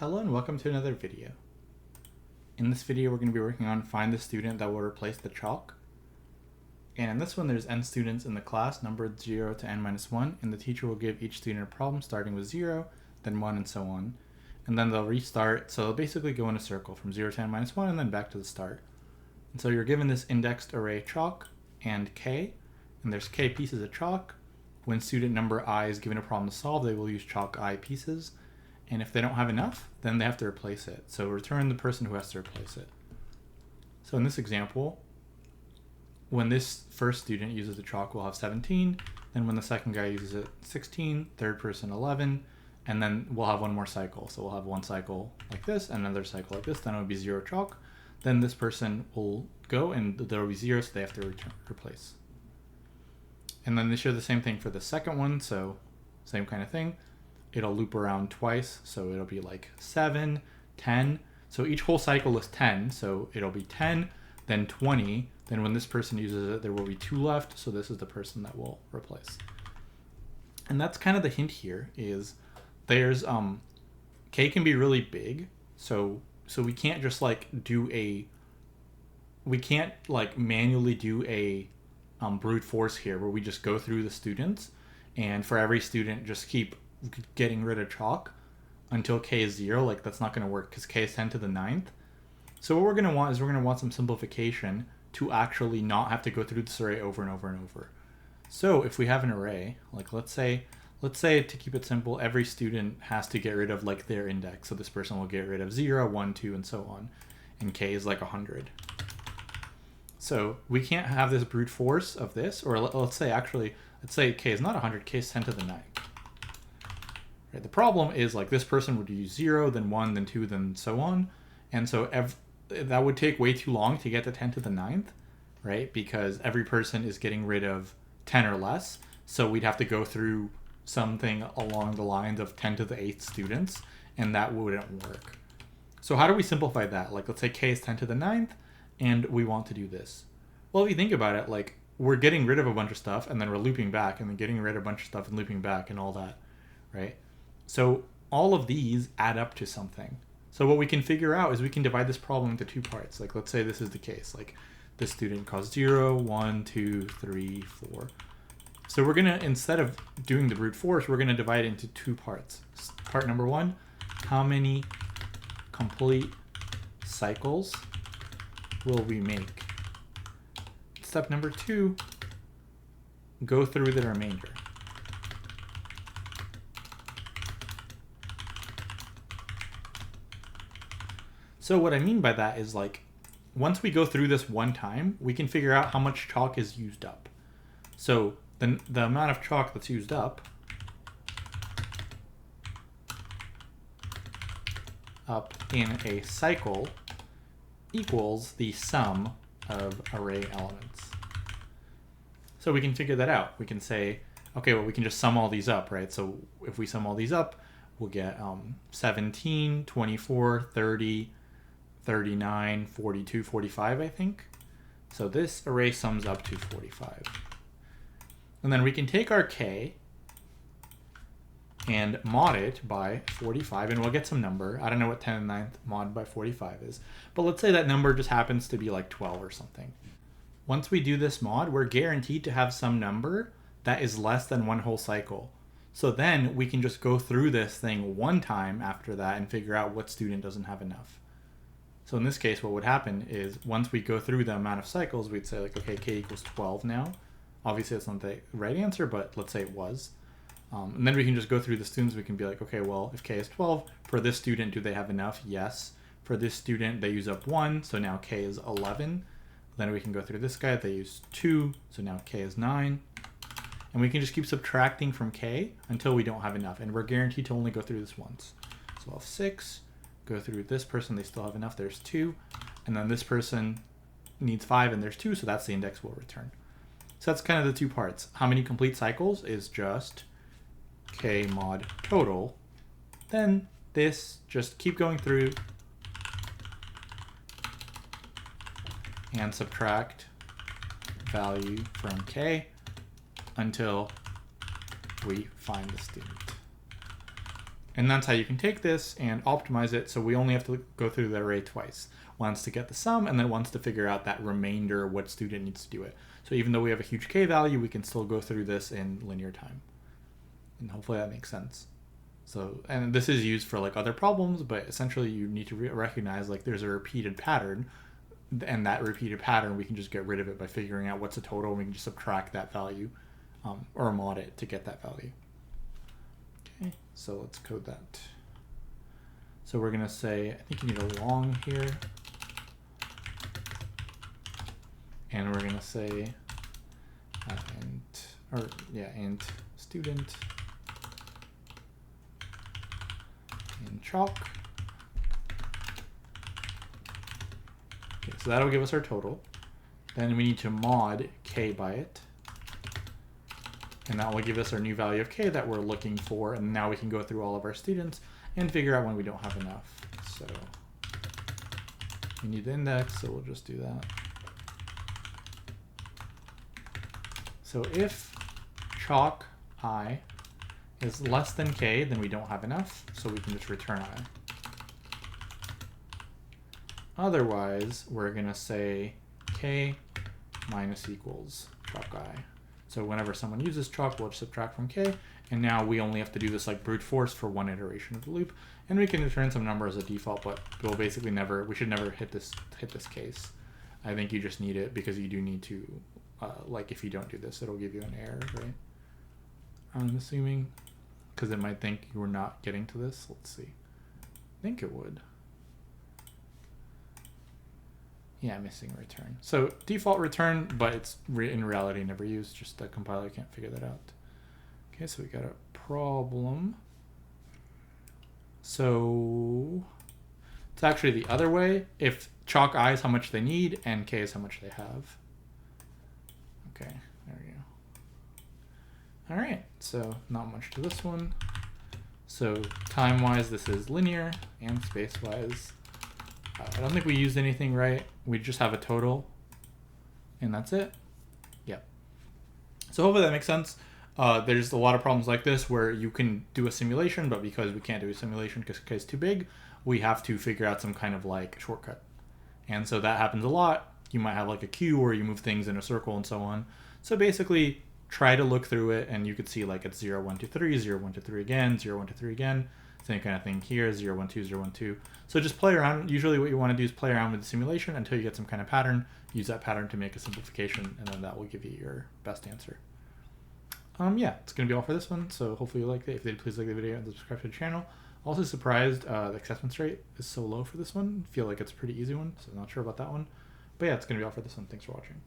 Hello and welcome to another video. In this video we're going to be working on find the student that will replace the chalk. And in this one there's n students in the class numbered 0 to n minus 1, and the teacher will give each student a problem starting with 0, then 1, and so on. And then they'll restart, so they'll basically go in a circle from 0 to n minus 1 and then back to the start. And so you're given this indexed array chalk and k, and there's k pieces of chalk. When student number I is given a problem to solve, they will use chalk I pieces. And if they don't have enough, then they have to replace it. So return the person who has to replace it. So in this example, when this first student uses the chalk, we'll have 17. Then when the second guy uses it, 16, third person 11, and then we'll have one more cycle. So we'll have one cycle like this, and another cycle like this, then it'll be 0 chalk. Then this person will go and there will be 0, so they have to replace. And then they show the same thing for the second one, so same kind of thing. It'll loop around twice, so it'll be like 7, 10. So each whole cycle is 10, so it'll be 10, then 20. Then when this person uses it, there will be 2 left, so this is the person that will replace. And that's kind of the hint here, is there's k can be really big, so we can't just like manually do a brute force here where we just go through the students and for every student just keep getting rid of chalk until k is 0. Like, that's not going to work because k is 10 to the 9th. So what we're going to want is we're going to want some simplification to actually not have to go through this array over and over and over. So if we have an array, like let's say to keep it simple, every student has to get rid of like their index. So this person will get rid of 0, 1, 2, and so on. And k is like 100. So we can't have this brute force of this, or let's say k is not 100, k is 10 to the 9th. Right, the problem is like this person would use 0, then 1, then 2, then so on. And so that would take way too long to get to 10 to the 9th, right? Because every person is getting rid of 10 or less. So we'd have to go through something along the lines of 10 to the 8th students, and that wouldn't work. So how do we simplify that? Like, let's say k is 10 to the 9th, and we want to do this. Well, if you think about it, like we're getting rid of a bunch of stuff, and then we're looping back, and then getting rid of a bunch of stuff and looping back and all that, right? So all of these add up to something. So what we can figure out is we can divide this problem into 2 parts. Like, let's say this is the case. Like, this student caused 0, 1, 2, 3, 4. So we're going to, instead of doing the brute force, we're going to divide it into 2 parts. Part number 1, how many complete cycles will we make? Step number 2, go through the remainder. So what I mean by that is, like, once we go through this one time, we can figure out how much chalk is used up. So the amount of chalk that's used up in a cycle equals the sum of array elements. So we can figure that out. We can say, okay, well, we can just sum all these up, right? So if we sum all these up, we'll get 17, 24, 30, 39, 42, 45, I think. So this array sums up to 45. And then we can take our k and mod it by 45, and we'll get some number. I don't know what 10 to the 9th mod by 45 is, but let's say that number just happens to be like 12 or something. Once we do this mod, we're guaranteed to have some number that is less than one whole cycle. So then we can just go through this thing one time after that and figure out what student doesn't have enough. So in this case, what would happen is once we go through the amount of cycles, we'd say like, okay, k equals 12 now. Obviously, that's not the right answer, but let's say it was. And then we can just go through the students. We can be like, okay, well, if k is 12, for this student, do they have enough? Yes. For this student, they use up 1, so now k is 11. Then we can go through this guy. They use 2, so now k is 9. And we can just keep subtracting from k until we don't have enough. And we're guaranteed to only go through this once. So we'll have 6. Go through this person, they still have enough, there's 2, and then this person needs 5 and there's 2, so that's the index we'll return. So that's kind of the 2 parts. How many complete cycles is just k mod total. Then this, just keep going through and subtract value from k until we find the student. And that's how you can take this and optimize it. So we only have to go through the array twice. Once to get the sum, and then once to figure out that remainder, what student needs to do it. So even though we have a huge k value, we can still go through this in linear time. And hopefully that makes sense. So, and this is used for like other problems, but essentially you need to recognize like there's a repeated pattern, and that repeated pattern, we can just get rid of it by figuring out what's the total, and we can just subtract that value, or mod it to get that value. Okay, so let's code that. So we're gonna say, I think you need a long here, and we're gonna say int student in chalk. Okay, so that'll give us our total. Then we need to mod k by it, and that will give us our new value of k that we're looking for. And now we can go through all of our students and figure out when we don't have enough. So we need the index, so we'll just do that. So if chalk I is less than k, then we don't have enough, so we can just return I. Otherwise, we're gonna say k minus equals chalk I. So whenever someone uses chalk, we'll just subtract from k, and now we only have to do this like brute force for one iteration of the loop, and we can return some number as a default, but we'll basically we should never hit this case. I think you just need it because you do need to, like if you don't do this, it'll give you an error, right? I'm assuming, because it might think you were not getting to this. Let's see. I think it would. Yeah, missing return. So default return, but it's in reality never used. Just the compiler can't figure that out. Okay, so we got a problem. So it's actually the other way. If chalk I is how much they need and k is how much they have. Okay, there we go. All right, so not much to this one. So time-wise, this is linear, and space-wise, I don't think we used anything right. We just have a total, and that's it. Yep. So hopefully that makes sense. There's a lot of problems like this where you can do a simulation, but because we can't do a simulation because k is too big, we have to figure out some kind of like shortcut. And so that happens a lot. You might have like a queue where you move things in a circle and so on. So basically, try to look through it, and you could see like it's 0, 1, 2, 3, 0, 1, 2, 3 again, 0, 1, 2, 3 again. Same kind of thing here, 0, 1, 2, 0, 1, 2. So just play around. Usually what you want to do is play around with the simulation until you get some kind of pattern. Use that pattern to make a simplification, and then that will give you your best answer. Yeah, it's going to be all for this one. So hopefully you liked it. If you did, please like the video and subscribe to the channel. Also surprised the acceptance rate is so low for this one. I feel like it's a pretty easy one, so I'm not sure about that one. But yeah, it's going to be all for this one. Thanks for watching.